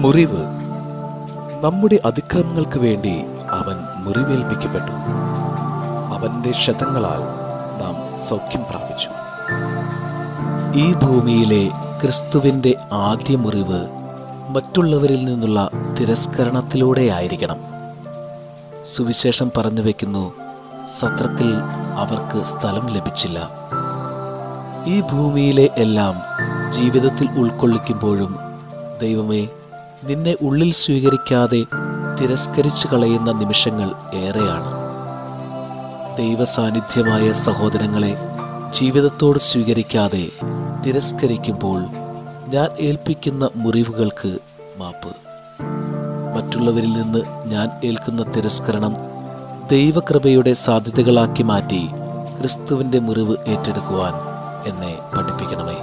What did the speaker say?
മുറിവ്. നമ്മുടെ അതിക്രമങ്ങൾക്ക് വേണ്ടി അവൻ മുറിവേൽപ്പിക്കപ്പെട്ടു. അവന്റെ ക്ഷതങ്ങളാൽ നാം സൗഖ്യം പ്രാപിച്ചു. ഈ ഭൂമിയിലെ ക്രിസ്തുവിൻ്റെ ആദ്യ മുറിവ് മറ്റുള്ളവരിൽ നിന്നുള്ള തിരസ്കരണത്തിലൂടെയായിരിക്കണം. സുവിശേഷം പറഞ്ഞു വയ്ക്കുന്നു, സത്രത്തിൽ അവർക്ക് സ്ഥലം ലഭിച്ചില്ല. ഈ ഭൂമിയിലെ എല്ലാം ജീവിതത്തിൽ ഉൾക്കൊള്ളിക്കുമ്പോഴും ദൈവമേ, നിന്നെ ഉള്ളിൽ സ്വീകരിക്കാതെ തിരസ്കരിച്ചു കളയുന്ന നിമിഷങ്ങൾ ഏറെയാണ്. ദൈവസാന്നിധ്യമായ സഹോദരങ്ങളെ ജീവിതത്തോട് സ്വീകരിക്കാതെ തിരസ്കരിക്കുമ്പോൾ ഞാൻ ഏൽപ്പിക്കുന്ന മുറിവുകൾക്ക് മാപ്പ്. മറ്റുള്ളവരിൽ നിന്ന് ഞാൻ ഏൽക്കുന്ന തിരസ്കരണം ദൈവകൃപയുടെ സാധ്യതകളാക്കി മാറ്റി ക്രിസ്തുവിൻ്റെ മുറിവ് ഏറ്റെടുക്കുവാൻ എന്നെ പഠിപ്പിക്കണമേ.